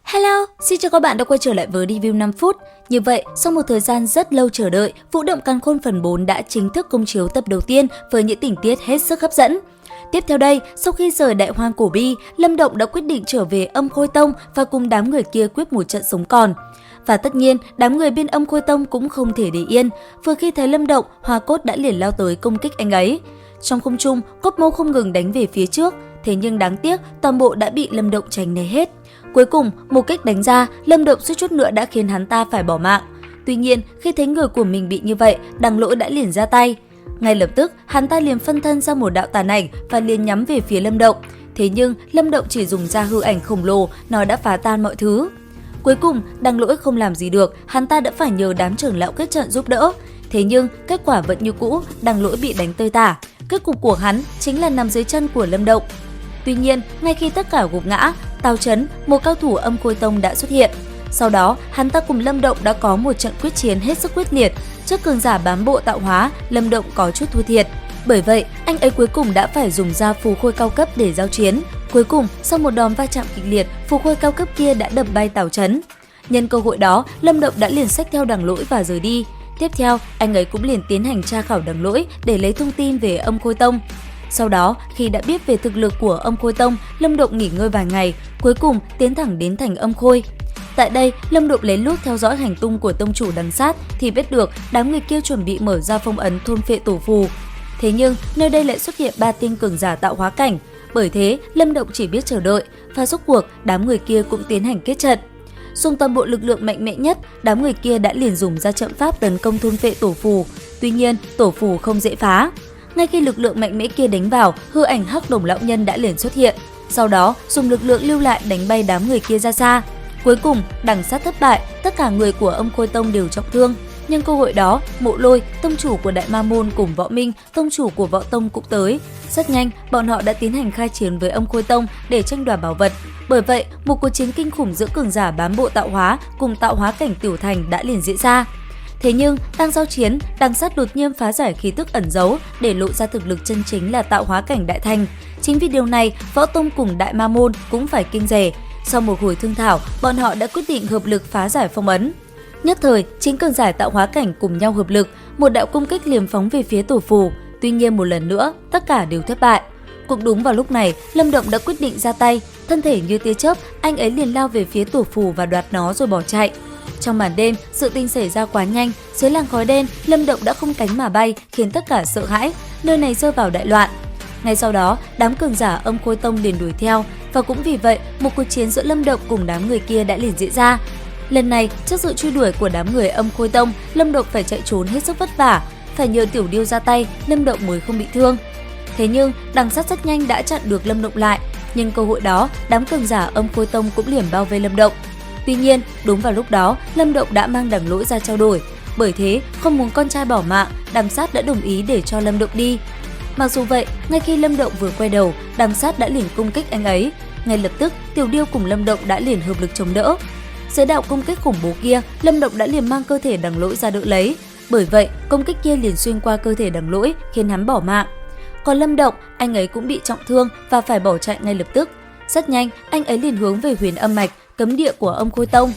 Hello, xin chào các bạn đã quay trở lại với review 5 phút. Như vậy, sau một thời gian rất lâu chờ đợi, Vũ Động Càn Khôn phần 4 đã chính thức công chiếu tập đầu tiên với những tình tiết hết sức hấp dẫn. Tiếp theo đây, sau khi rời Đại Hoang Cổ Bi, Lâm Động đã quyết định trở về Âm Khôi Tông và cùng đám người kia quyết một trận sống còn. Và tất nhiên, đám người bên Âm Khôi Tông cũng không thể để yên. Vừa khi thấy Lâm Động, Hoa Cốt đã liền lao tới công kích anh ấy. Trong không trung, Cốt Mâu không ngừng đánh về phía trước. Thế nhưng đáng tiếc, toàn bộ đã bị Lâm Động tránh né hết. Cuối cùng, một kích đánh ra, Lâm Động suýt chút nữa đã khiến hắn ta phải bỏ mạng. Tuy nhiên, khi thấy người của mình bị như vậy, Đằng Lỗi đã liền ra tay. Ngay lập tức, hắn ta liền phân thân ra một đạo tàn ảnh và liền nhắm về phía Lâm Động. Thế nhưng, Lâm Động chỉ dùng ra hư ảnh khổng lồ, nó đã phá tan mọi thứ. Cuối cùng, Đằng Lỗi không làm gì được, hắn ta đã phải nhờ đám trưởng lão kết trận giúp đỡ. Thế nhưng, kết quả vẫn như cũ, Đằng Lỗi bị đánh tơi tả. Kết cục của hắn chính là nằm dưới chân của Lâm Động. Tuy nhiên, ngay khi tất cả gục ngã, Tào Chấn, một cao thủ Âm Khôi Tông đã xuất hiện. Sau đó, hắn ta cùng Lâm Động đã có một trận quyết chiến hết sức quyết liệt. Trước cường giả bám bộ tạo hóa, Lâm Động có chút thua thiệt. Bởi vậy, anh ấy cuối cùng đã phải dùng ra phù khôi cao cấp để giao chiến. Cuối cùng, sau một đòn va chạm kịch liệt, phù khôi cao cấp kia đã đập bay Tào Chấn. Nhân cơ hội đó, Lâm Động đã liền xách theo Đằng Lỗi và rời đi. Tiếp theo, anh ấy cũng liền tiến hành tra khảo Đằng Lỗi để lấy thông tin về Âm Khôi Tông. Sau đó, khi đã biết về thực lực của Âm Khôi Tông, Lâm Động nghỉ ngơi vài ngày, cuối cùng tiến thẳng đến thành Âm Khôi. Tại đây, Lâm Động lén lút theo dõi hành tung của tông chủ Đằng Sát thì biết được đám người kia chuẩn bị mở ra phong ấn thôn phệ tổ phù. Thế nhưng, nơi đây lại xuất hiện 3 tên cường giả tạo hóa cảnh. Bởi thế, Lâm Động chỉ biết chờ đợi, và rốt cuộc đám người kia cũng tiến hành kết trận. Dùng toàn bộ lực lượng mạnh mẽ nhất, đám người kia đã liền dùng ra trận pháp tấn công thôn phệ tổ phù. Tuy nhiên, tổ phù không dễ phá. Ngay khi lực lượng mạnh mẽ kia đánh vào, hư ảnh Hắc Đồng lão nhân đã liền xuất hiện. Sau đó, dùng lực lượng lưu lại đánh bay đám người kia ra xa. Cuối cùng, Đằng Sát thất bại, tất cả người của Âm Khôi Tông đều trọng thương. Nhân cơ hội đó, Mộ Lôi, tông chủ của Đại Ma Môn cùng Võ Minh, tông chủ của Võ Tông cũng tới. Rất nhanh, bọn họ đã tiến hành khai chiến với Âm Khôi Tông để tranh đoạt bảo vật. Bởi vậy, một cuộc chiến kinh khủng giữa cường giả bám bộ tạo hóa cùng tạo hóa cảnh tiểu thành đã liền diễn ra. Thế nhưng, đang giao chiến, Đằng Sát đột nhiên phá giải khí tức ẩn giấu để lộ ra thực lực chân chính là tạo hóa cảnh đại thành. Chính vì điều này, Võ Tông cùng Đại Ma Môn cũng phải kinh rẻ. Sau một hồi thương thảo, bọn họ đã quyết định hợp lực phá giải phong ấn. Nhất thời, chính cường giả tạo hóa cảnh cùng nhau hợp lực, một đạo công kích liềm phóng về phía tổ phù. Tuy nhiên một lần nữa, tất cả đều thất bại. Cũng đúng vào lúc này, Lâm Động đã quyết định ra tay, thân thể như tia chớp, anh ấy liền lao về phía tổ phù và đoạt nó rồi bỏ chạy. Trong màn đêm, sự tình xảy ra quá nhanh, dưới làn khói đen, Lâm Động đã không cánh mà bay, khiến tất cả sợ hãi, nơi này rơi vào đại loạn. Ngay sau đó, đám cường giả Âm Khôi Tông liền đuổi theo, và cũng vì vậy, một cuộc chiến giữa Lâm Động cùng đám người kia đã liền diễn ra. Lần này, trước sự truy đuổi của đám người Âm Khôi Tông, Lâm Động phải chạy trốn hết sức vất vả, phải nhờ Tiểu Điêu ra tay, Lâm Động mới không bị thương. Thế nhưng, Đằng Sát rất nhanh đã chặn được Lâm Động lại, nhưng cơ hội đó, đám cường giả Âm Khôi Tông cũng liền bao vây Lâm Động. Tuy nhiên, đúng vào lúc đó, Lâm Động đã mang Đằng Lỗi ra trao đổi. Bởi thế, không muốn con trai bỏ mạng, Đằng Sát đã đồng ý để cho Lâm Động đi. Mặc dù vậy, ngay khi Lâm Động vừa quay đầu, Đằng Sát đã liền công kích anh ấy. Ngay lập tức, Tiểu Điêu cùng Lâm Động đã liền hợp lực chống đỡ. Dưới đạo công kích khủng bố kia, Lâm Động đã liền mang cơ thể Đằng Lỗi ra đỡ lấy. Bởi vậy, công kích kia liền xuyên qua cơ thể Đằng Lỗi, khiến hắn bỏ mạng. Còn Lâm Động, anh ấy cũng bị trọng thương và phải bỏ chạy ngay lập tức. Rất nhanh, anh ấy liền hướng về Huyền Âm Mạch, cấm địa của Âm Khôi Tông.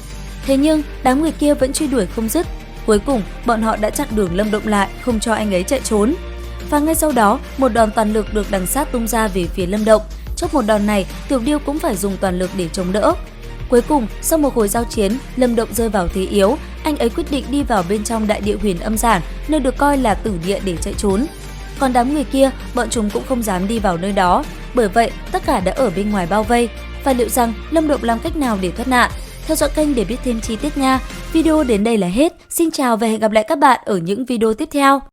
Thế nhưng, đám người kia vẫn truy đuổi không dứt. Cuối cùng, bọn họ đã chặn đường Lâm Động lại, không cho anh ấy chạy trốn. Và ngay sau đó, một đòn toàn lực được Đằng Sát tung ra về phía Lâm Động. Trong một đòn này, Tiểu Điêu cũng phải dùng toàn lực để chống đỡ. Cuối cùng, sau một hồi giao chiến, Lâm Động rơi vào thế yếu. Anh ấy quyết định đi vào bên trong đại địa Huyền Âm Giản, nơi được coi là tử địa để chạy trốn. Còn đám người kia, bọn chúng cũng không dám đi vào nơi đó. Bởi vậy, tất cả đã ở bên ngoài bao vây. Và liệu rằng Lâm Động làm cách nào để thoát nạn? Theo dõi kênh để biết thêm chi tiết nha. Video đến đây là hết. Xin chào và hẹn gặp lại các bạn ở những video tiếp theo.